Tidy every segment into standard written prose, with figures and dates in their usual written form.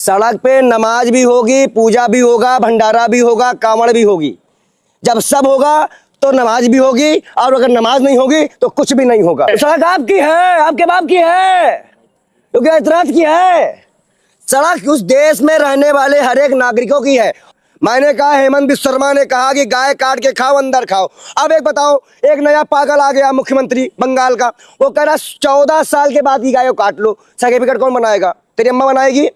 सड़क पे नमाज भी होगी, पूजा भी होगा, भंडारा भी होगा, कांवड़ भी होगी। जब सब होगा तो नमाज भी होगी, और अगर नमाज नहीं होगी तो कुछ भी नहीं होगा। सड़क आपकी है, आपके बाप की है, क्योंकि इतराज की है। सड़क उस देश में रहने वाले हर एक नागरिकों की है। मैंने कहा, हेमंत बिस्वा शर्मा ने कहा कि गाय काट के खाओ, अंदर खाओ। अब एक बताओ, एक नया पागल आ गया मुख्यमंत्री बंगाल का, वो कह रहा 14 साल के बाद की गाय को काट लो। सर्टिफिकेट कौन बनाएगा? तेरी अम्मा बनाएगी?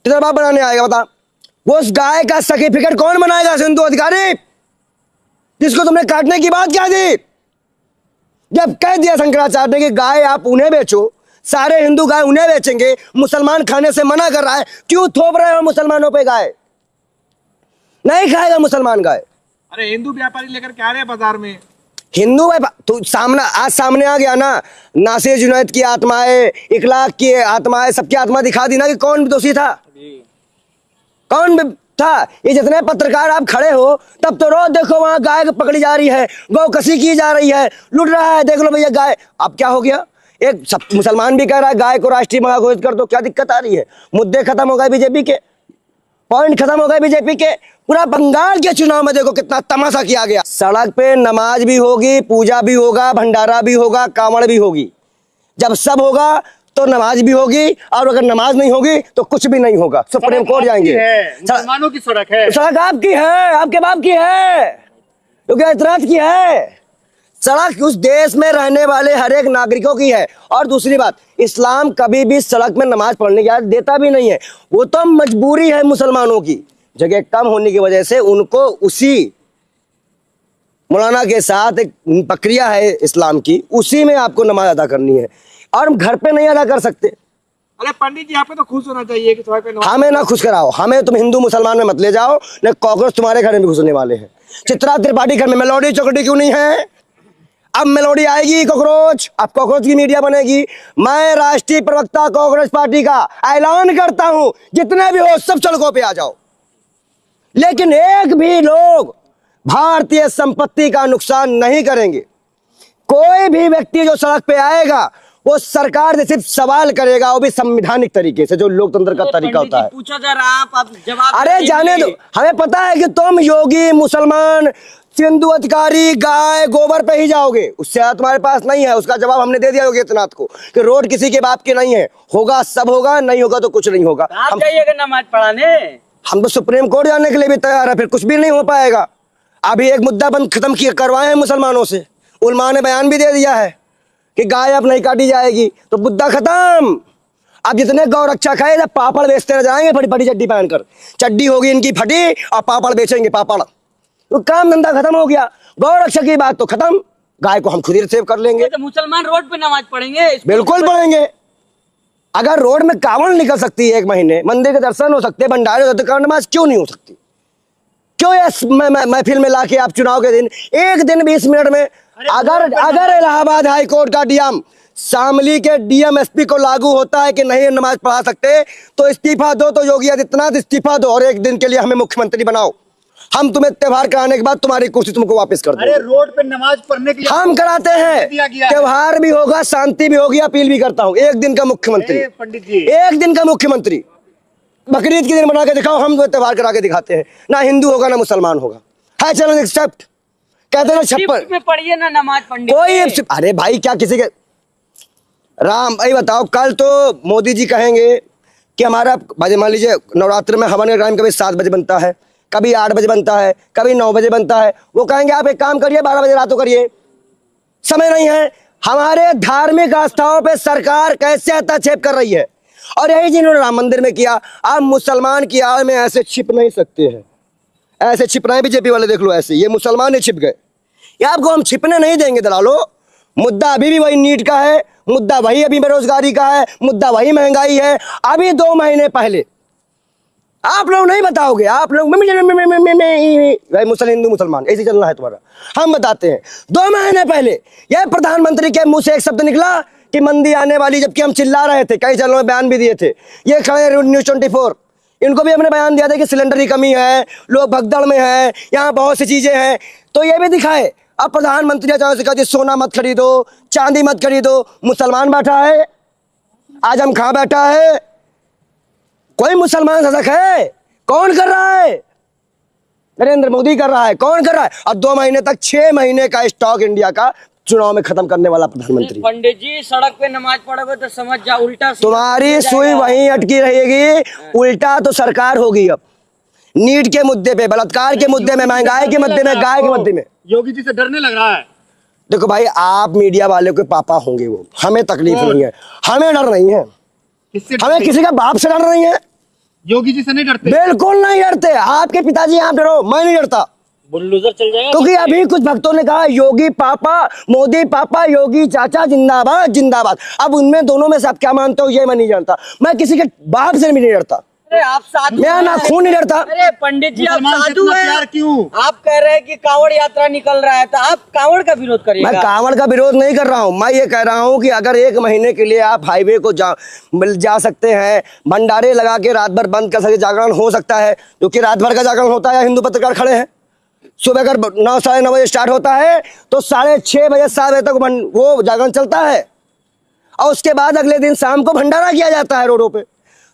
तेरा बाप बनाने आएगा? बता, वो उस गाय का सर्टिफिकेट कौन बनाएगा? सिंधु अधिकारी, जिसको तुमने काटने की बात क्या दी? जब कह दिया शंकराचार्य ने कि गाय आप उन्हें बेचो, सारे हिंदू गाय उन्हें बेचेंगे, मुसलमान खाने से मना कर रहा है, क्यों थोप रहे हो मुसलमानों पे गाय? नहीं खाएगा मुसलमान गाय। अरे हिंदू व्यापारी लेकर के आ रहे हैं बाजार में। हिंदू तो सामने आ गया ना। नासिर जुनैद की आत्माएं, इखलाक की आत्माएं, सबकी आत्मा दिखा दी ना कि कौन दोषी था, कौन था। ये जितने पत्रकार आप खड़े हो, तब तो रोज देखो वहां गाय पकड़ी जा रही है, गौ कसी की जा रही है, लुट रहा है, देख लो भैया गाय। अब क्या हो गया? एक सब मुसलमान भी कह रहा है गाय को राष्ट्रीय मंगा घोषित कर दो। क्या दिक्कत आ रही है? मुद्दे खत्म हो गए बीजेपी के, पॉइंट खत्म हो गए बीजेपी के। पूरा बंगाल के चुनाव में देखो कितना तमाशा किया गया। सड़क पे नमाज भी होगी, पूजा भी होगा, भंडारा भी होगा, कांवड़ भी होगी। जब सब होगा तो नमाज भी होगी, और अगर नमाज नहीं होगी तो कुछ भी नहीं होगा। सुप्रीम कोर्ट जाएंगे। मुसलमानों की सड़क है, सड़क आपकी है, आपके बाप की है, क्योंकि इतराज की है। सड़क उस देश में रहने वाले हर एक नागरिकों की है। और दूसरी बात, इस्लाम कभी भी सड़क में नमाज पढ़ने की आदत देता भी नहीं है। वो तो मजबूरी है मुसलमानों की, जगह कम होने की वजह से उनको उसी मौलाना के साथ एक प्रक्रिया है इस्लाम की, उसी में आपको नमाज अदा करनी है, और हम घर पे नहीं अदा कर सकते। अरे पंडित जी, आप पे तो खुश होना चाहिए कि सड़क पे नमाज। हमें ना खुश कराओ, हमें तुम हिंदू मुसलमान में मत ले जाओ, न कॉकरोच तुम्हारे घर में भी घुसने वाले हैं। चित्रा त्रिपाठी घर में मेलोडी चौकड़ी क्यों नहीं है? अब मेलोडी आएगी कॉकरोच, अब कॉकरोच की मीडिया बनेगी। मैं राष्ट्रीय प्रवक्ता कांग्रेस पार्टी का ऐलान करता हूं, जितने भी हो सब सड़कों पे आ जाओ, लेकिन एक भी लोग भारतीय संपत्ति का नुकसान नहीं करेंगे। कोई भी व्यक्ति जो सड़क पे आएगा वो सरकार से सिर्फ सवाल करेगा, वो भी संवैधानिक तरीके से, जो लोकतंत्र का तरीका होता है। पूछा जा रहा, आप जवाब। अरे जाने दो, हमें पता है कि तुम योगी, मुसलमान, सिंधु अधिकारी, गाय गोबर पे ही जाओगे, उससे तुम्हारे पास नहीं है। उसका जवाब हमने दे दिया योगी आदित्यनाथ को कि रोड किसी के बाप के नहीं है, होगा सब होगा, नहीं होगा तो कुछ नहीं होगा। आप जाइएगा नमाज पढ़ाने। हम तो सुप्रीम कोर्ट जाने के लिए भी तैयार है, फिर कुछ भी नहीं हो पाएगा। अभी एक मुद्दा बंद खत्म किया करवाए हैं मुसलमानों से, उलमा ने बयान भी दे दिया है कि गाय अब नहीं काटी जाएगी, तो मुद्दा खत्म। अब जितने गौ रक्षक है, जब पापड़ बेचते रह जाएंगे फटी फटी चड्डी पहनकर, चड्डी होगी इनकी फटी और पापड़ बेचेंगे पापड़, तो काम धंधा खत्म हो गया। गौ रक्षक की बात तो खत्म, गाय को हम खुद ही सेव कर लेंगे। तो मुसलमान रोड पे नमाज पढ़ेंगे? बिल्कुल पढ़ेंगे। अगर रोड में कांवड़ निकल सकती है, एक महीने मंदिर के दर्शन हो सकते हैं, भंडारे हो सकते हैं, नमाज क्यों नहीं हो सकती? क्यों ये महफिल में लाके आप चुनाव के दिन एक दिन 20 मिनट में, अगर इलाहाबाद हाई कोर्ट का डीएम शामली के डीएम एसपी को लागू होता है कि नहीं नमाज पढ़ा सकते, तो इस्तीफा दो, तो योगी आदित्यनाथ इस्तीफा दो और एक दिन के लिए हमें मुख्यमंत्री बनाओ। हम तुम्हें त्योहार कराने के बाद तुम्हारी कुर्सी तुमको वापस कर देंगे। अरे रोड पे नमाज पढ़ने के लिए हम कराते हैं, त्योहार भी होगा, शांति भी होगी। अपील भी करता हूँ, एक दिन का मुख्यमंत्री, पंडित जी, एक दिन का मुख्यमंत्री, बकरीद के दिन बना के दिखाओ, हम त्योहार करा के दिखाते हैं। ना हिंदू होगा ना मुसलमान होगा, है चैलेंज एक्सेप्ट। कहते हैं ना छप्पर में पढ़िए ना नमाज पढ़ने कोई। अरे भाई क्या किसी के राम भाई बताओ, कल तो मोदी जी कहेंगे कि हमारा बजे, मान लीजिए नवरात्र में हवन का टाइम कभी 7 बजे बनता है, कभी 8 बजे बनता है, कभी 9 बजे बनता है। वो कहेंगे आप एक काम करिए 12 बजे रात को करिए, समय नहीं है। हमारे धार्मिक आस्थाओं पे सरकार कैसे हस्तक्षेप कर रही है, और यही जिन्होंने राम मंदिर में किया, आप मुसलमान की आड़ में ऐसे छिप नहीं सकते हैं। ऐसे छिप रहे हैं बीजेपी वाले, देख लो ऐसे, ये मुसलमान ही छिप गए। ये आपको हम छिपने नहीं देंगे दलालो। मुद्दा अभी भी वही नीट का है, मुद्दा वही अभी बेरोजगारी का है, मुद्दा वही महंगाई है। अभी 2 महीने पहले आप लोग नहीं बताओगे, आप लोग भाई मुसलमान हिंदू मुसलमान ऐसे चलना है तुम्हारा। हम बताते हैं, 2 महीने पहले यह प्रधानमंत्री के मुंह से एक शब्द निकला कि मंदी आने वाली, जबकि हम चिल्ला रहे थे, कई चैनलों में बयान भी दिए थे। ये खड़े न्यूज़ 24, इनको भी हमने बयान दिया था कि सिलेंडर की कमी है, लोग भगदड़ में हैं, यहाँ बहुत सी चीजें हैं, तो ये भी दिखाए। अब प्रधानमंत्री अचानक से कहते सोना मत खरीदो, चांदी मत खरीदो। मुसलमान बैठा है, आजम खां बैठा है, कोई मुसलमान शासक है? कौन कर रहा है? नरेंद्र मोदी कर रहा है। कौन कर रहा है? और 2 महीने तक 6 महीने का स्टॉक इंडिया का चुनाव में खत्म करने वाला प्रधानमंत्री। पंडित जी सड़क पे नमाज पढ़ोगे तो समझ जा उल्टा सीधा तुम्हारी हो सुई जाएगा। वहीं अटकी रहेगी, उल्टा तो सरकार होगी। अब नीट के मुद्दे पे, बलात्कार के मुद्दे में, महंगाई के मुद्दे में, गाय के मुद्दे में। योगी जी से डरने लग रहा है। देखो भाई, आप मीडिया वाले के पापा होंगे, वो हमें तकलीफ नहीं है, हमें डर नहीं है, किससे हमें डरते? किसी का बाप से डर नहीं है, योगी जी से नहीं डरते? बिल्कुल नहीं डरते। आपके पिताजी आप डरो, मैं नहीं डरता। बुलडोजर चल जाएगा क्योंकि अभी कुछ भक्तों ने कहा योगी पापा, मोदी पापा, योगी चाचा जिंदाबाद जिंदाबाद। अब उनमें दोनों में से आप क्या मानते हो ये मैं नहीं जानता। मैं किसी के बाप से भी नहीं डरता, अरे आप साधु मेरा हैं। नाखून नहीं डरता। अरे पंडित जी आप मुसलमान से साधु इतना हैं। प्यार क्यों? आप कह रहे हैं कि कांवड़ यात्रा निकल रहा है तो आप कांवड़ का विरोध मैं करिएगा। कांवड़ का विरोध नहीं कर रहा हूं, मैं ये कह रहा हूं कि अगर 1 महीने के लिए आप हाईवे को जा सकते हैं, भंडारे लगा के रात भर बंद कर सकते, जागरण हो सकता है, क्योंकि रात भर का जागरण होता है। हिंदू पत्रकार खड़े हैं, सुबह अगर 9 साढ़े 9 बजे स्टार्ट होता है तो 6:30 बजे 7 बजे तक वो जागरण चलता है, और उसके बाद अगले दिन शाम को भंडारा किया जाता है रोडों पे।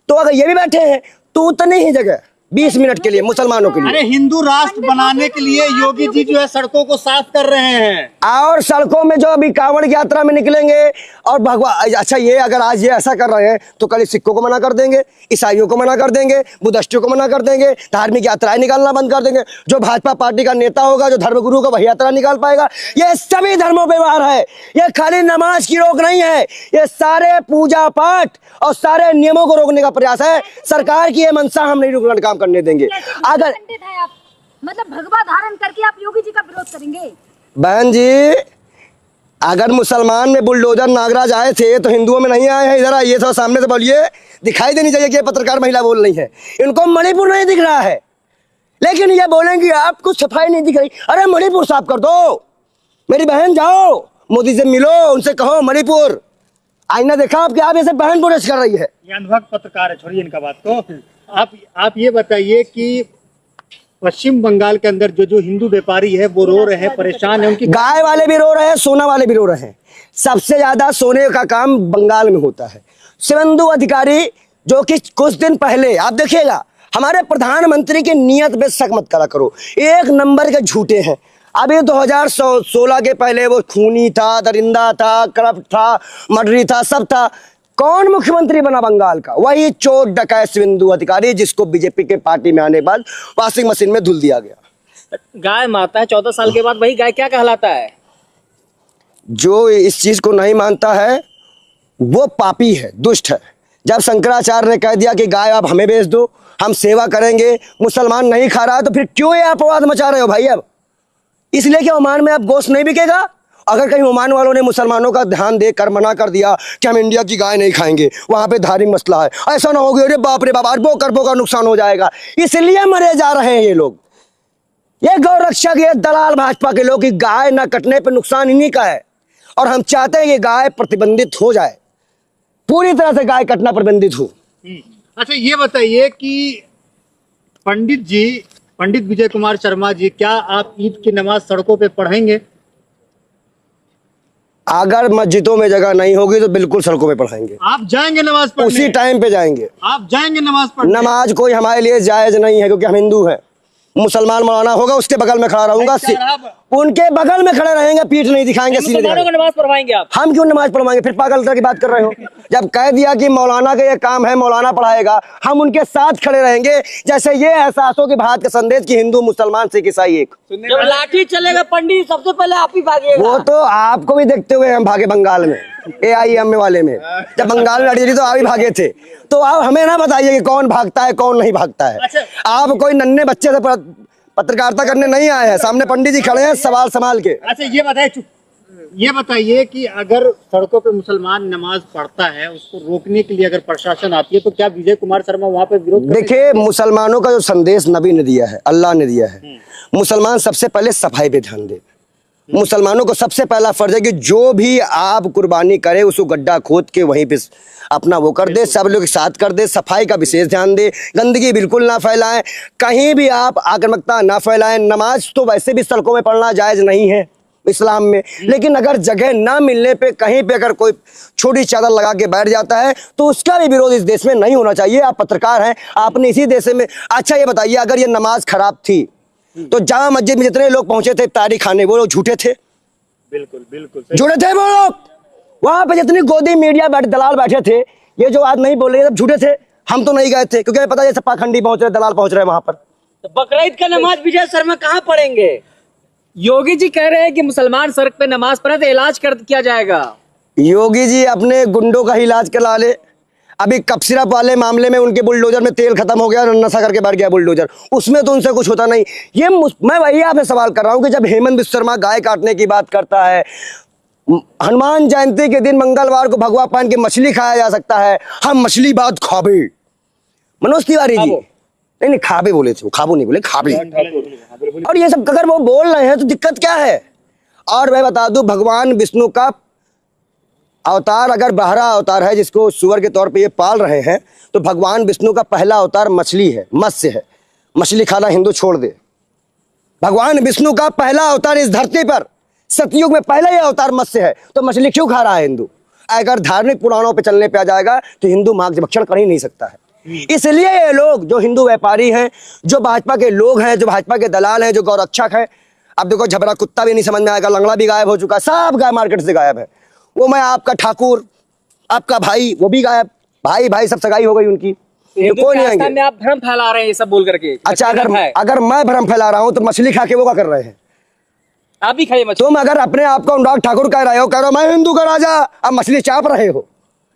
तो अगर ये भी बैठे हैं तो उतनी ही जगह 20 मिनट के लिए मुसलमानों के लिए। अरे हिंदू राष्ट्र बनाने के लिए योगी जी जो है सड़कों को साफ कर रहे हैं। और सड़कों में जो अभी कांवड़ की यात्रा में निकलेंगे और भगवान, अच्छा ये अगर आज ये ऐसा कर रहे हैं तो कल सिखों को मना कर देंगे, ईसाइयों को मना कर देंगे, बुद्धिस्टों को मना कर देंगे, धार्मिक यात्राएं निकालना बंद कर देंगे। जो भाजपा पार्टी का नेता होगा, जो धर्मगुरु का वही यात्रा निकाल पाएगा। ये सभी धर्मों पे वार है, ये खाली नमाज की रोक नहीं है, ये सारे पूजा पाठ और सारे नियमों को रोकने का प्रयास है। सरकार की ये मंशा हम नहीं रुकना काम करने देंगे। अगर पंडित है आप, मतलब भगवा धारण करके आप योगी जी का विरोध करेंगे? बहन जी, अगर मुसलमान में बुलडोजर नागराज आए थे तो हिंदुओं में नहीं आए हैं। इधर आइए, थोड़ा सामने से बोलिए, दिखाई देनी चाहिए कि ये पत्रकार महिला बोल रही है। इनको मणिपुर नहीं दिख रहा है, लेकिन ये बोलेंगे आपको सफाई नहीं दिख रही। अरे मणिपुर साफ कर दो, मेरी बहन जाओ मोदी से मिलो, उनसे कहो मणिपुर। आईना देखा आपके, आप ऐसे बहन पुरेश कर रही है। ये अंधभक्त पत्रकार है, छोड़िए इनका बात को। आप ये बताइए कि पश्चिम बंगाल के अंदर जो हिंदू व्यापारी है वो रो रहे हैं, परेशान है, उनकी गाय वाले भी रो रहे हैं, सोना वाले भी रो रहे हैं। सबसे ज्यादा सोने का काम बंगाल में होता है। शिवेंदु अधिकारी जो कि कुछ दिन पहले, आप देखिएगा, हमारे प्रधानमंत्री की नियत पे शक मत करा करो, 1 नंबर के झूठे हैं। अभी 2016 के पहले वो खूनी था, दरिंदा था, करप्ट था, मर्डरी था, सब था। कौन मुख्यमंत्री बना बंगाल का? वही चोर डकैत शिवेंदु अधिकारी, जिसको बीजेपी के पार्टी में आने के बाद वॉशिंग मशीन में धुल दिया गया। गाय माता है, 14 साल के बाद वही गाय क्या कहलाता है? जो इस चीज को नहीं मानता है वो पापी है, दुष्ट है। जब शंकराचार्य ने कह दिया कि गाय आप हमें बेच दो, हम सेवा करेंगे, मुसलमान नहीं खा रहा, तो फिर क्यों ये अपवाद मचा रहे हो भाई? अब इसलिए कि ओमान में अब गोश्त नहीं बिकेगा। अगर कहीं ओमान वालों ने मुसलमानों का ध्यान देकर मना कर दिया कि हम इंडिया की गाय नहीं खाएंगे, वहां पे धार्मिक मसला है, ऐसा ना हो गया, अरे बाप रे बाप, अरबों खरबों का नुकसान हो जाएगा, इसलिए मरे जा रहे हैं ये लोग। ये गौ रक्षक, ये दलाल भाजपा के लोग, कि गाय ना कटने पर नुकसान इन्हीं का है। और हम चाहते हैं कि गाय प्रतिबंधित हो जाए, पूरी तरह से गाय कटना प्रतिबंधित हो। अच्छा ये बताइए कि पंडित विजय कुमार शर्मा जी, क्या आप ईद की नमाज सड़कों पे पढ़ेंगे? अगर मस्जिदों में जगह नहीं होगी तो बिल्कुल सड़कों पे पढ़ाएंगे। आप जाएंगे नमाज पढ़ने? उसी टाइम पे जाएंगे। आप जाएंगे नमाज पढ़ने? नमाज कोई हमारे लिए जायज नहीं है, क्योंकि हम हिंदू हैं। मुसलमान मौलाना होगा, उसके बगल में खड़ा रहूंगा, उनके बगल में खड़े रहेंगे, पीठ नहीं दिखाएंगे, सीधे मुसलमानों को नमाज पढ़वाएंगे आप? हम क्यों नमाज पढ़वाएंगे? फिर पागलता की बात कर रहे हो? जब कह दिया कि मौलाना का ये काम है, मौलाना पढ़ाएगा, हम उनके साथ खड़े रहेंगे। जैसे ये एहसासों की बात का संदेश कि हिंदू मुसलमान सिख ईसाई एक। जब लाठी चलेगा पंडित, सबसे पहले आप ही भागिएगा। वो तो आपको भी देखते हुए हम भागे बंगाल में, AIM वाले में, जब बंगाल में लड़ी थी तो आप ही भागे थे। तो आप हमें ना बताइए कि कौन भागता है कौन नहीं भागता है। आप कोई नन्हे बच्चे से पत्रकारिता करने नहीं आए हैं, सामने पंडित जी खड़े हैं सवाल संभाल के। अच्छा ये बताइए कि अगर सड़कों पे मुसलमान नमाज पढ़ता है, उसको रोकने के लिए अगर प्रशासन आती है तो क्या विजय कुमार शर्मा वहाँ पे विरोध करेंगे? देखिए, मुसलमानों का जो संदेश नबी ने दिया है, अल्लाह ने दिया है, मुसलमान सबसे पहले सफाई पे ध्यान दे। मुसलमानों को सबसे पहला फर्ज है कि जो भी आप कुर्बानी करे उसको गड्ढा खोद के वहीं पे अपना वो कर दे, सब लोग साथ कर दे, सफाई का विशेष ध्यान दे, गंदगी बिल्कुल ना फैलाएं, कहीं भी आप आक्रामकता ना फैलाएं। नमाज तो वैसे भी सड़कों में पढ़ना जायज नहीं है, इस्लाम में। लेकिन अगर जगह ना मिलने पे कहीं पे अगर कोई छोटी चादर लगा के बैठ जाता है तो उसका भी विरोध इस देश में नहीं होना चाहिए। आप पत्रकार हैं, आपने इसी देश में। अच्छा ये बताइए, अगर ये नमाज खराब थी तो जामा मस्जिद में जितने लोग पहुंचे थे इफ्तारी खाने, वो लोग झूठे थे? बिल्कुल बिल्कुल झूठे थे वो लोग। वहां पे जितनी गोदी मीडिया दलाल बैठे थे, ये जो आज नहीं बोल रहे सब झूठे थे। हम तो नहीं गए थे क्योंकि हमें पता है सब पाखंडी पहुंच रहे, दलाल पहुंच रहे वहां पर। तो बकरीद का नमाज विजय शर्मा कहाँ पढ़ेंगे? योगी जी कह रहे हैं कि मुसलमान सड़क पे नमाज पढ़े तो इलाज किया जाएगा। योगी जी अपने गुंडों का ही इलाज करा ले। अभी कप सिरप वाले मामले में उनके बुलडोजर में तेल खत्म हो गया, नशा करके बैठ गया बुलडोजर, उसमें तो उनसे कुछ होता नहीं। ये मैं वही आपसे सवाल कर रहा हूँ कि जब हेमंत बिस्वा शर्मा गाय काटने की बात करता है, हनुमान जयंती के दिन मंगलवार को भगवा पान के मछली खाया जा सकता है, हम मछली बात खाबे। मनोज तिवारी जी नहीं खाबे बोले थे, वो खाबो नहीं बोले, खाबे। और ये सब अगर वो बोल रहे हैं तो दिक्कत क्या है? और मैं बता दूं, भगवान विष्णु का अवतार अगर बारह अवतार है जिसको सुअर के तौर पे ये पाल रहे हैं, तो भगवान विष्णु का पहला अवतार मछली है, मत्स्य है। मछली खाना हिंदू छोड़ दे। भगवान विष्णु का पहला अवतार इस धरती पर सतयुग में पहला ही अवतार मत्स्य है, तो मछली क्यों खा रहा है हिंदू? अगर धार्मिक पुराणों पे चलने पे आ जाएगा तो हिंदू मांस भक्षण कर ही नहीं सकता है। इसलिए ये लोग जो हिंदू व्यापारी हैं, जो भाजपा के लोग हैं, जो भाजपा के दलाल हैं, जो गौरक्षक हैं, अब देखो झबरा कुत्ता भी नहीं समझ में आएगा, लंगड़ा भी गायब हो चुका है, सब गाय मार्केट से गायब है। वो मैं आपका ठाकुर, आपका भाई, वो भी गायब। भाई भाई सब सगाई हो गई उनकी, तो कोई नहीं आएंगे। में आप भ्रम फैला रहे हैं ये सब बोल करके। अच्छा अगर मैं भ्रम फैला रहा हूँ तो मछली खा के वो क्या कर रहे हैं? आप भी खाइए मछली। तुम अगर अपने आप को अनुराग ठाकुर कह रहे हो, कह रहे हो मैं हिंदू का राजा, अब मछली चाप रहे हो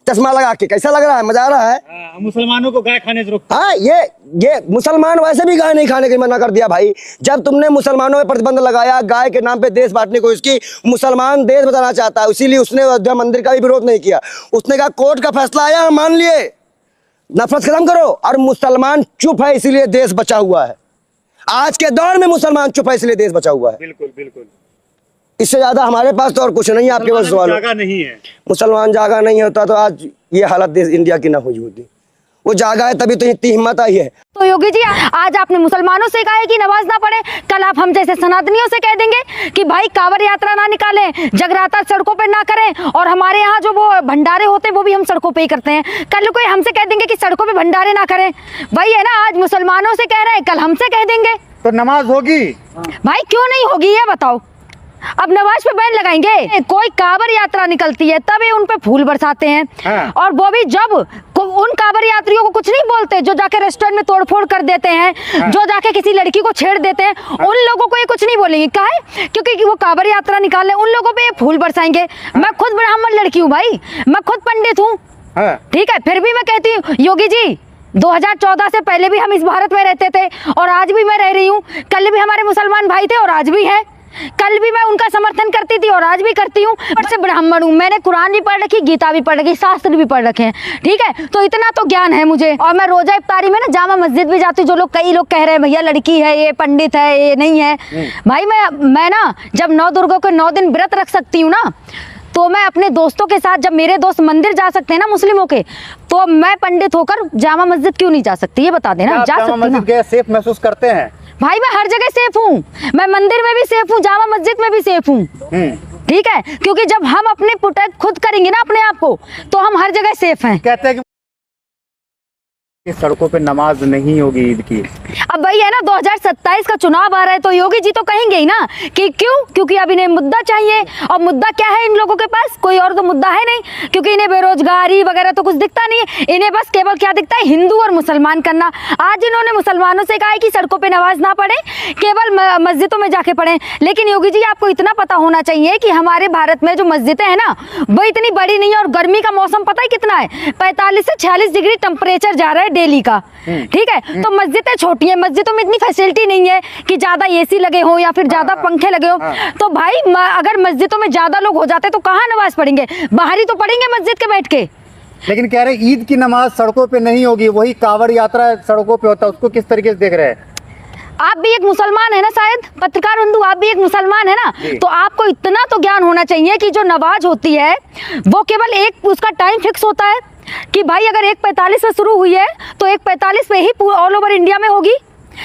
चश्मा लगा के, कैसा लग रहा है? मजा आ रहा है? मुसलमानों को गाय खाने से रोकता। हाँ, ये मुसलमान वैसे भी गाय नहीं खाने के मना कर दिया भाई। जब तुमने मुसलमानों में प्रतिबंध लगाया, गाय के नाम पे देश बांटने को, इसकी मुसलमान देश बताना चाहता है, इसीलिए उसने अयोध्या मंदिर का भी विरोध नहीं किया। उसने कहा कोर्ट का फैसला आया, हम मान लिए, नफरत खत्म करो। और मुसलमान चुप है इसलिए देश बचा हुआ है। आज के दौर में मुसलमान चुप है इसलिए देश बचा हुआ है। बिल्कुल बिल्कुल। इससे ज्यादा हमारे पास तो और कुछ नहीं है। आपके पास सवाल जागा नहीं है, मुसलमान जागा नहीं होता तो आज ये हालत देश इंडिया की ना हुई होती। वो जागा है तभी तो इतनी हिम्मत आई है। तो योगी जी आज आपने मुसलमानों से कहा है कि नमाज ना पढ़े, कल आप हम जैसे सनातनियों से कह देंगे कि भाई कांवड़ यात्रा ना निकालें, जगराता सड़कों पे ना करें, और हमारे यहाँ जो वो भंडारे होते हैं वो भी हम सड़कों पे ही करते हैं। कल कोई हमसे कह देंगे कि सड़कों पे भंडारे ना करें। भाई है ना, आज मुसलमानों से कह रहे हैं, कल हमसे कह देंगे। तो नमाज होगी भाई क्यों नहीं होगी ये बताओ? अब नमाज पे बैन लगाएंगे? कोई कांवड़ यात्रा निकलती है तभी उन पे फूल बरसाते हैं। हाँ। और वो भी जब उन कांवड़ यात्रियों को कुछ नहीं बोलते जो जाके रेस्टोरेंट में तोड़फोड़ कर देते हैं। हाँ। जो जाके किसी लड़की को छेड़ देते हैं। हाँ। उन लोगों को ये कुछ नहीं बोलेंगे, काहे? क्योंकि वो कांवड़ यात्रा निकाल रहे, उन लोगों पे ये फूल बरसाएंगे। हाँ। मैं खुद ब्राह्मण लड़की हूँ भाई, मैं खुद पंडित हूँ। हाँ। ठीक है, फिर भी मैं कहती हूँ योगी जी 2014 से पहले भी हम इस भारत में रहते थे और आज भी मैं रह रही हूँ। कल भी हमारे मुसलमान भाई थे और आज भी है। कल भी मैं उनका समर्थन करती थी और आज भी करती हूँ। से ब्राह्मण हूँ, मैंने कुरान भी पढ़ रखी, गीता भी पढ़ रखी, शास्त्र भी पढ़ रखे हैं। ठीक है, तो इतना तो ज्ञान है मुझे। और मैं रोजा इफ्तारी में ना जामा मस्जिद भी जाती हूँ। जो लोग कई लोग कह रहे हैं भैया लड़की है, ये पंडित है, ये नहीं है। भाई मैं ना जब 9 दुर्गा को 9 दिन व्रत रख सकती हूँ ना, तो मैं अपने दोस्तों के साथ, जब मेरे दोस्त मंदिर जा सकते हैं ना मुस्लिमों के, तो मैं पंडित होकर जामा मस्जिद क्यों नहीं जा सकती? ये बता देना। जा सकती ना? सेफ महसूस करते हैं भाई, मैं हर जगह सेफ हूँ। मैं मंदिर में भी सेफ हूँ, जामा मस्जिद में भी सेफ हूँ। ठीक है, क्योंकि जब हम अपने प्रोटेक्ट खुद करेंगे ना अपने आप को, तो हम हर जगह सेफ हैं। कहते हैं कि सड़कों पे नमाज नहीं होगी ईद की। अब भाई है ना 2027 का चुनाव आ रहा है, तो योगी जी तो कहेंगे ही ना कि क्यों? क्योंकि अब इन्हें मुद्दा चाहिए। और मुद्दा क्या है इन लोगों के पास? कोई और तो मुद्दा है नहीं, क्योंकि इन्हें बेरोजगारी वगैरह तो कुछ दिखता नहीं है। इन्हें बस केवल क्या दिखता है? हिंदू और मुसलमान करना। आज इन्होंने मुसलमानों से कहा है कि सड़कों पर नमाज ना पढ़े, केवल मस्जिदों में जाके पढ़ें। लेकिन योगी जी आपको इतना पता होना चाहिए कि हमारे भारत में जो मस्जिदें हैं ना, वो इतनी बड़ी नहीं है। और गर्मी का मौसम पता है कितना है? 45 से 46 डिग्री टेम्परेचर जा रहा है डेली का। ठीक है, तो मस्जिदें छोटी हैं, मस्जिदों में इतनी फैसिलिटी नहीं है कि ज्यादा एसी लगे हो या फिर ज्यादा पंखे लगे हो। तो भाई अगर मस्जिदों में ज्यादा लोग हो जाते तो कहाँ नमाज पढ़ेंगे? बाहर ही तो पढ़ेंगे मस्जिद के बैठ के। लेकिन कह रहे ईद की नमाज सड़कों पे नहीं होगी, वही कांवड़ यात्रा सड़कों पे होता है। उसको किस तरीके से देख रहे हैं? आप भी एक मुसलमान है ना, शायद पत्रकार बंधु, आप भी एक मुसलमान है ना, तो आपको इतना तो ज्ञान होना चाहिए कि जो नमाज होती है वो केवल एक उसका टाइम फिक्स होता है कि भाई अगर 1:45 में शुरू हुई है तो 1:45 पे ही ऑल ओवर इंडिया में होगी।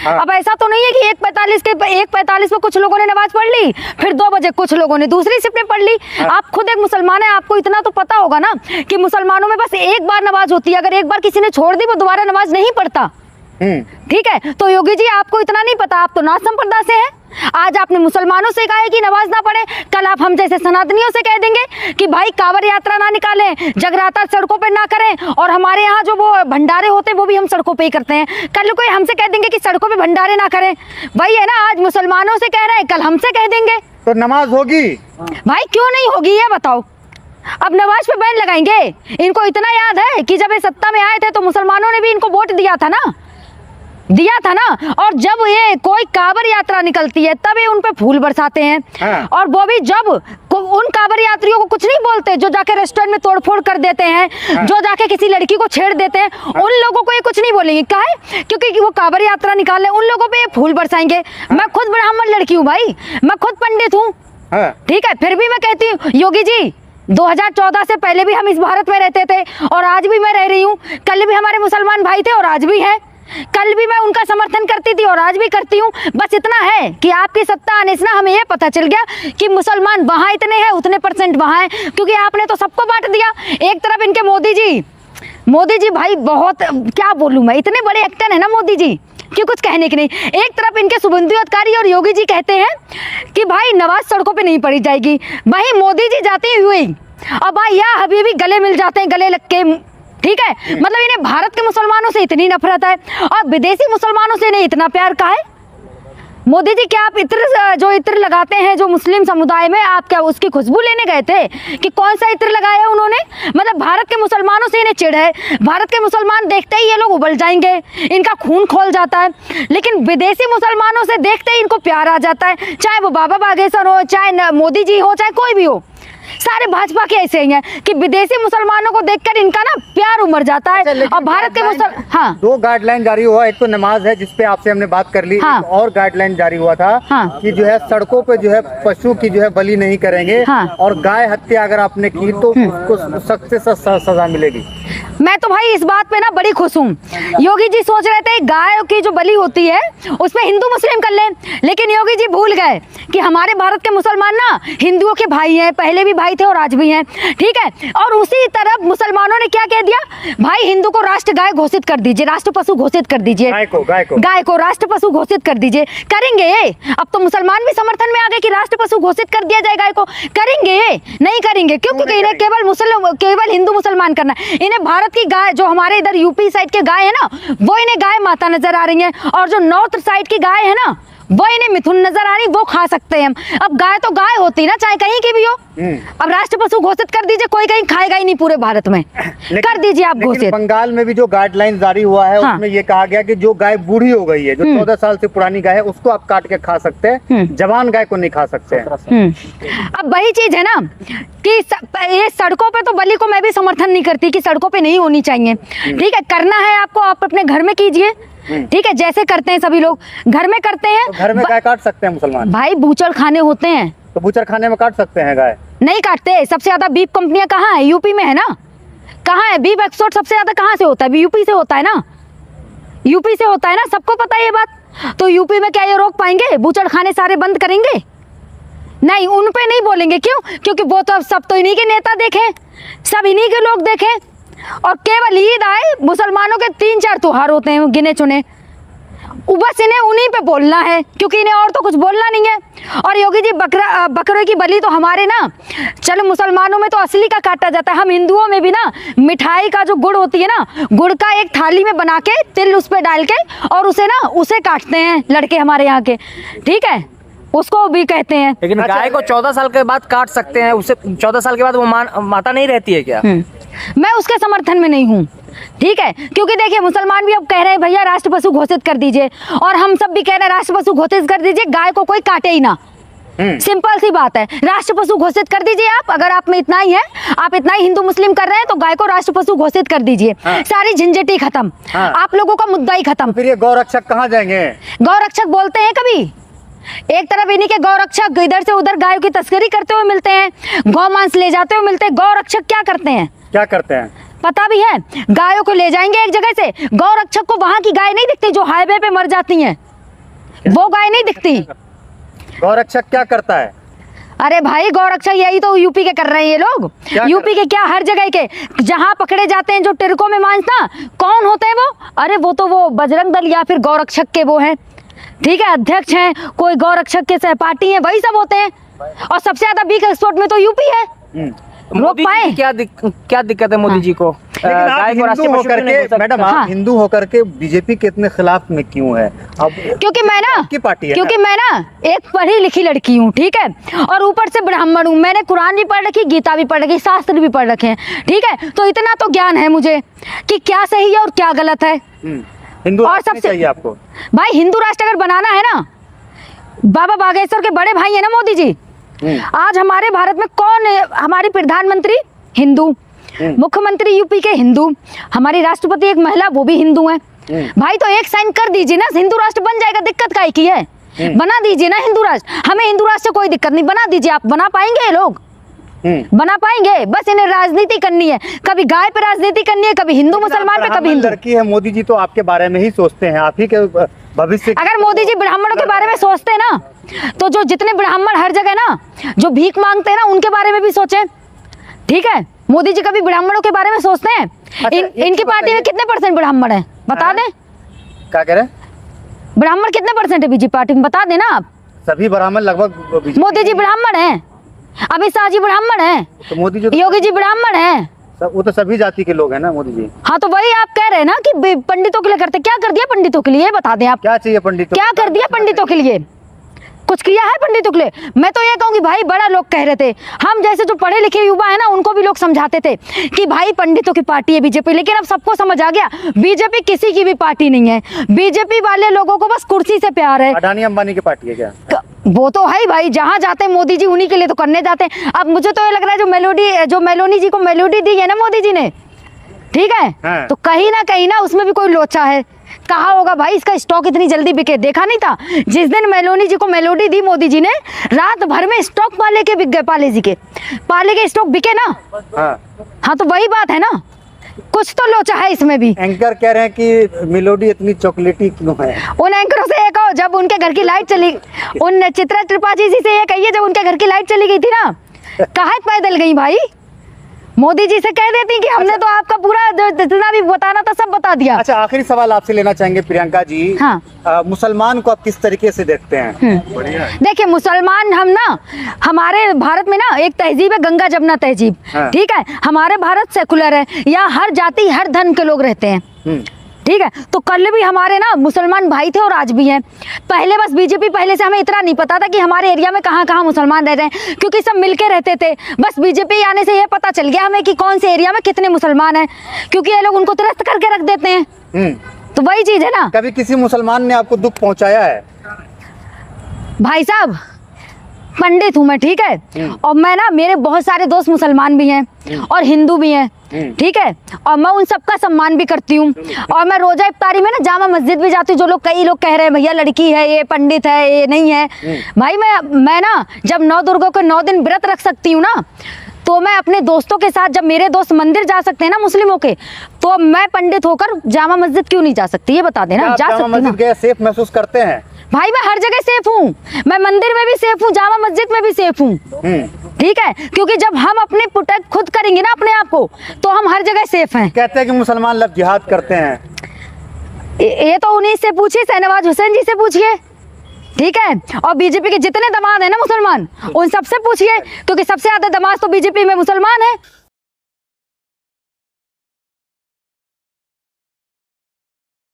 अब ऐसा तो नहीं है कि 1:45 पे कुछ लोगों ने नमाज पढ़ ली, फिर 2 बजे कुछ लोगों ने दूसरी शिफ्ट में पढ़ ली। आप खुद एक मुसलमान है, आपको इतना तो पता होगा ना कि मुसलमानों में बस एक बार नमाज होती है, अगर एक बार किसी ने छोड़ दी वो दोबारा नमाज नहीं पढ़ता। ठीक है, तो योगी जी आपको इतना नहीं पता, आप तो नाथ संप्रदाय से हैं। आज आपने मुसलमानों से कहा है कि नमाज ना पढ़े, कल आप हम जैसे सनातनियों से कह देंगे कि भाई कांवड़ यात्रा ना निकालें, जगराता सड़कों पे ना करें, और हमारे यहाँ जो वो भंडारे होते हैं वो भी हम सड़कों पे ही करते हैं। कल कोई हमसे कह देंगे कि सड़कों पे भंडारे ना करें, भाई है ना, आज मुसलमानों से कह रहे हैं, कल हमसे कह देंगे। तो नमाज होगी भाई, क्यों नहीं होगी ये बताओ। अब नमाज पे बैन लगाएंगे? इनको इतना याद है कि जब ये सत्ता में आए थे तो मुसलमानों ने भी इनको वोट दिया था ना, और जब ये कोई कांवड़ यात्रा निकलती है तब ये उन पे फूल बरसाते हैं। हाँ। और वो भी जब उन कांवड़ यात्रियों को कुछ नहीं बोलते जो जाके रेस्टोरेंट में तोड़फोड़ कर देते हैं। हाँ। जो जाके किसी लड़की को छेड़ देते हैं। हाँ। उन लोगों को ये कुछ नहीं बोलेंगे, क्या है, क्योंकि वो कांवड़ यात्रा निकाल रहे, उन लोगों पे ये फूल बरसाएंगे। हाँ। मैं खुद ब्राह्मण लड़की हूँ भाई, मैं खुद पंडित हूँ। हाँ। ठीक है, फिर भी मैं कहती हूँ योगी जी 2014 से पहले भी हम इस भारत में रहते थे और आज भी मैं रह रही हूँ। कल भी हमारे मुसलमान भाई थे और आज भी हैं। कल भी मैं उनका समर्थन करती थी और आज भी करती हूँ। बस इतना है कि आपकी सत्ता आने से ना हमें ये पता चल गया कि मुसलमान वहाँ इतने हैं, उतने % वहाँ हैं, क्योंकि आपने तो सबको बांट दिया। एक तरफ इनके मोदी जी भाई बहुत, क्या बोलूँ मैं, इतने बड़े एक्टर है ना मोदी जी कि कुछ कहने की नहीं। एक तरफ इनके शुभेंदु अधिकारी और योगी जी कहते हैं कि भाई नमाज सड़कों पे नहीं पढ़ी जाएगी, वहीं मोदी जी जाते हुए और भाई या हबीबी गले मिल जाते हैं, गले लग के। ठीक है, मतलब इन्हें भारत के मुसलमानों से इतनी नफरत है और विदेशी मुसलमानों से इन्हें इतना प्यार का है। मोदी जी, क्या आप इत्र लगाते हैं जो मुस्लिम समुदाय में, आप क्या उसकी खुशबू लेने गए थे कि कौन सा इत्र लगाया उन्होंने? मतलब भारत के मुसलमानों से इन्हें चिढ़ है, भारत के मुसलमान देखते ही ये लोग उबल जाएंगे, इनका खून खोल जाता है। लेकिन विदेशी मुसलमानों से देखते ही इनको प्यार आ जाता है, चाहे वो बाबा बागेश्वर हो, चाहे मोदी जी हो, चाहे कोई भी हो। सारे भाजपा के ऐसे ही हैं कि विदेशी मुसलमानों को देखकर इनका ना प्यार उमड़ जाता है। और भारत के हाँ, 2 गाइडलाइन जारी हुआ, एक तो नमाज है जिसपे आपसे हमने बात कर ली। हाँ। और गाइडलाइन जारी हुआ था। हाँ। कि जो है सड़कों पे जो है पशु की जो है बलि नहीं करेंगे। हाँ। और गाय हत्या अगर आपने की तो उसको सख्त से सख्त सजा मिलेगी। मैं तो भाई इस बात पे ना बड़ी खुश हूँ। योगी जी सोच रहे थे गाय की जो बलि होती है उस पे हिंदू मुस्लिम कर लें, लेकिन योगी जी भूल गए कि हमारे भारत के मुसलमान ना हिंदुओं के भाई हैं, पहले भी भाई थे और आज भी हैं। ठीक है, और उसी तरफ मुसलमानों ने क्या कह दिया, भाई हिंदू को राष्ट्र गाय घोषित कर दीजिए, राष्ट्र पशु घोषित कर दीजिए, गाय को राष्ट्र पशु घोषित कर दीजिए। करेंगे ये? अब तो मुसलमान भी समर्थन में आ गए कि राष्ट्र पशु घोषित कर दिया जाए गाय को। करेंगे ये? नहीं करेंगे। क्यों? क्योंकि इन्हें केवल हिंदू मुसलमान करना है। इन्हें भारत की गाय, जो हमारे इधर यूपी साइड के गाय है ना, वो इन्हें गाय माता नजर आ रही है, और जो नॉर्थ साइड की गाय है ना वो इन्हें मिथुन नजर आ रही, वो खा सकते हैं हम। अब गाय तो गाय होती ना, चाहे कहीं की भी हो। अब राष्ट्र पशु घोषित कर दीजिए, कोई कहीं खाएगा ही नहीं पूरे भारत में। कर दीजिए आप घोषित। बंगाल में भी जो गाइडलाइन जारी हुआ है। हाँ। उसमें ये कहा गया कि जो गाय बूढ़ी हो गई है, जो 14 साल से पुरानी गाय है, उसको आप काट के खा सकते हैं, जवान गाय को नहीं खा सकते हैं। अब वही चीज है ना कि ये सड़कों पे तो बलि को मैं भी समर्थन नहीं करती कि सड़कों पे नहीं होनी चाहिए। ठीक है, करना है आपको, आप अपने घर में कीजिए। ठीक है, जैसे करते हैं सभी लोग घर में करते हैं। तो घर में गाय काट सकते हैं मुसलमान? भाई बूचड़ खाने होते हैं, तो बूचड़ खाने में काट सकते हैं गाय? नहीं काटते। सबसे ज्यादा बीफ कंपनियां कहाँ है? यूपी में है ना। कहाँ है बीफ एक्सपोर्ट? सबसे ज्यादा कहाँ से होता है? यूपी से होता है ना, यूपी से होता है ना, सबको पता है ये बात। तो यूपी में क्या ये रोक पाएंगे? बूचड़ खाने सारे बंद करेंगे? नहीं, उन पे नहीं बोलेंगे। क्यों? क्योंकि वो तो सब तो इन्हीं के नेता देखें, सब इन्हीं के लोग देखें, और केवल ईद आए, मुसलमानों के 3-4 त्योहार होते हैं गिने चुने, बस इन्हें उन्हीं पे बोलना है, क्योंकि इन्हें और तो कुछ बोलना नहीं है। और योगी जी बकरे की बलि तो हमारे ना, चलो मुसलमानों में तो असली का काटा जाता है, हम हिंदुओं में भी ना मिठाई का जो गुड़ होती है ना, गुड़ का एक थाली में बना के तिल उस पर डाल के और उसे काटते हैं लड़के हमारे यहाँ के। ठीक है, उसको भी कहते हैं। लेकिन गाय को 14 साल के बाद काट सकते हैं, उससे 14 साल के बाद वो माता नहीं रहती है क्या? मैं उसके समर्थन में नहीं हूँ। ठीक है, क्योंकि देखिए मुसलमान भी अब कह रहे हैं भैया राष्ट्र पशु घोषित कर दीजिए, और हम सब भी कह रहे हैं राष्ट्र पशु घोषित कर दीजिए, गाय को कोई काटे ही ना। सिंपल सी बात है, राष्ट्र पशु घोषित कर दीजिए आप। अगर आप में इतना ही है, आप इतना ही हिंदू मुस्लिम कर रहे हैं, तो गाय को राष्ट्र पशु घोषित कर दीजिए। हाँ। सारी झंझट ही खत्म। हाँ। आप लोगों का मुद्दा ही खत्म। फिर ये गौरक्षक कहाँ जाएंगे? गौरक्षक बोलते हैं कभी? एक तरफ इन्हीं के गौरक्षक इधर से उधर गायों की तस्करी करते हुए मिलते हैं, गौ मांस ले जाते हुए मिलते हैं। गौरक्षक क्या करते हैं? क्या करते हैं पता भी है? गायों को ले जाएंगे एक जगह से, गौरक्षक को वहां की गाय नहीं दिखती जो हाईवे पे मर जाती हैं। वो गाय नहीं दिखती। गौरक्षक क्या करता है? अरे भाई गौरक्षक यही तो यूपी के कर रहे हैं ये लोग। यूपी के क्या, हर जगह के जहाँ पकड़े जाते हैं जो टिरकों में मांस ना, कौन होते हैं वो? अरे वो तो वो बजरंग दल या फिर गौरक्षक के वो हैं, ठीक है, अध्यक्ष हैं, कोई गौरक्षक के सहपाठी हैं, वही सब होते हैं। और सबसे ज्यादा बीफ एक्सपोर्ट में तो यूपी है। रोक पाए? क्या दिक्कत है मोदी जी को? लेकिन आप हिंदू होकर के, मैडम आप हिंदू होकर के बीजेपी के इतने खिलाफ में क्यों है? अब क्योंकि मैं ना, आपकी पार्टी है, क्योंकि मैं ना एक पढ़ी लिखी लड़की हूँ, ठीक है, और ऊपर से ब्राह्मण हूँ। मैंने कुरान भी पढ़ रखी, गीता भी पढ़ रखी, शास्त्र भी पढ़ रखे हैं, ठीक है। तो इतना तो ज्ञान है मुझे कि क्या सही है और क्या गलत है। हिंदू और सबसे चाहिए आपको भाई, हिंदू राष्ट्र अगर बनाना है ना, बाबा बागेश्वर के बड़े भाई है ना मोदी जी। आज हमारे भारत में कौन है? हमारी प्रधानमंत्री हिंदू, मुख्यमंत्री यूपी के हिंदू, हमारी राष्ट्रपति एक महिला वो भी हिंदू है। भाई तो एक साइन कर दीजिए ना, हिंदू राष्ट्र बन जाएगा, दिक्कत काहे की है? बना दीजिए ना हिंदू राष्ट्र, हमें हिंदू राष्ट्र से कोई दिक्कत नहीं, बना दीजिए। आप बना पाएंगे? ये लोग बना पाएंगे? बस इन्हें राजनीति करनी है, कभी गाय पे राजनीति करनी है, कभी हिंदू मुसलमान पे, कभी हिंदू। लड़की है, मोदी जी तो आपके बारे में ही सोचते हैं, आप ही के भविष्य। अगर मोदी जी ब्राह्मणों के बारे में सोचते ना, तो जो जितने ब्राह्मण हर जगह ना जो भीख मांगते हैं ना, उनके बारे में भी सोचें, ठीक है। मोदी जी कभी ब्राह्मणों के बारे में सोचते हैं? इनकी पार्टी में कितने % ब्राह्मण है बता दें? क्या कह रहे हैं? ब्राह्मण कितने % है बीजेपी पार्टी में, बता देना आप। सभी ब्राह्मण लगभग। मोदी जी ब्राह्मण है, अमित शाह जी ब्राह्मण है, तो मोदी जी, योगी जी ब्राह्मण है, वो तो सभी जाति के लोग हैं ना मोदी जी। हाँ तो वही आप कह रहे हैं ना कि पंडितों के लिए करते। क्या कर दिया पंडितों के लिए, बता दें आप। क्या चाहिए पंडितों? क्या कर दिया पंडितों के लिए? कुछ किया है पंडितों के लिए? मैं तो ये कहूंगी भाई, बड़ा लोग कह रहे थे, हम जैसे जो पढ़े लिखे युवा है ना, उनको भी लोग समझाते थे कि भाई पंडितों की पार्टी है बीजेपी। लेकिन अब सबको समझ आ गया, बीजेपी किसी की भी पार्टी नहीं है। बीजेपी वाले लोगों को बस कुर्सी से प्यार है। अडानी अंबानी की पार्टी है क्या? वो तो है भाई, जहाँ जाते हैं मोदी जी उन्हीं के लिए तो करने जाते हैं। अब मुझे तो ये लग रहा है जो मेलोनी जी को मेलोडी दी है ना मोदी जी ने, ठीक है, हाँ। तो कहीं ना उसमें भी कोई लोचा है। कहा होगा भाई इसका स्टॉक इतनी जल्दी बिके, देखा नहीं था जिस दिन मेलोनी जी को मेलोडी दी मोदी जी ने, रात भर में स्टॉक पाले के बिक गए, पाले के स्टॉक बिके ना। हाँ तो वही बात है ना, कुछ तो लोचा है इसमें भी। एंकर कह रहे हैं कि मेलोडी इतनी चॉकलेटी क्यों है? उन एंकरों से ये कहो, जब उनके घर की लाइट चली, उन चित्रा त्रिपाठी जी से ये कहिए, जब उनके घर की लाइट चली गई थी ना, कहाँ पैदल गई भाई? मोदी जी से कह देती कि हमने तो आपका पूरा जितना भी बताना था सब बता दिया। अच्छा, आखिरी सवाल आपसे लेना चाहेंगे प्रियंका जी। हाँ। मुसलमान को आप किस तरीके से देखते हैं? देखिए मुसलमान, हम ना, हमारे भारत में ना एक तहजीब है, गंगा जमुना तहजीब, ठीक है। हमारे भारत सेकुलर है, यहाँ हर जाति हर धर्म के लोग रहते हैं, ठीक है। तो कल भी हमारे ना मुसलमान भाई थे और आज भी हैं। पहले बस बीजेपी, पहले से हमें इतना नहीं पता था कि हमारे एरिया में कहाँ कहाँ मुसलमान रह रहे हैं, क्योंकि सब मिलके रहते थे। बस बीजेपी आने से ये पता चल गया हमें कि कौन से एरिया में कितने मुसलमान हैं, क्योंकि ये लोग उनको त्रस्त करके रख देते हैं। तो वही चीज है ना। कभी किसी मुसलमान ने आपको दुख पहुंचाया है? भाई साहब पंडित हूँ मैं, ठीक है, और मैं ना, मेरे बहुत सारे दोस्त मुसलमान भी हैं और हिंदू भी हैं, ठीक है, और मैं उन सबका सम्मान भी करती हूँ। और मैं रोजा इफ्तारी में ना जामा मस्जिद भी जाती हूँ। जो लोग, कई लोग कह रहे हैं भैया लड़की है, ये पंडित है, ये नहीं है। भाई मैं ना जब 9 दुर्गा को 9 दिन व्रत रख सकती हूँ ना, तो मैं अपने दोस्तों के साथ, जब मेरे दोस्त मंदिर जा सकते हैं ना मुस्लिमों के, तो मैं पंडित होकर जामा मस्जिद क्यों नहीं जा सकती? ये बता देना। जा सकती हूँ। सेफ महसूस करते हैं? भाई मैं हर जगह सेफ हूँ, मैं मंदिर में भी सेफ हूँ, जामा मस्जिद में भी सेफ हूँ, ठीक है, क्योंकि जब हम अपने प्रोटेक्ट खुद करेंगे ना अपने आप को, तो हम हर जगह सेफ हैं। कहते हैं कि मुसलमान लोग जिहाद करते हैं। ये तो उन्हीं से पूछिए, शहनवाज हुसैन जी से पूछिए, ठीक है, और बीजेपी के जितने दामाद है ना मुसलमान, उन सबसे पूछिए, क्योंकि सबसे ज्यादा दामाद तो बीजेपी में मुसलमान है।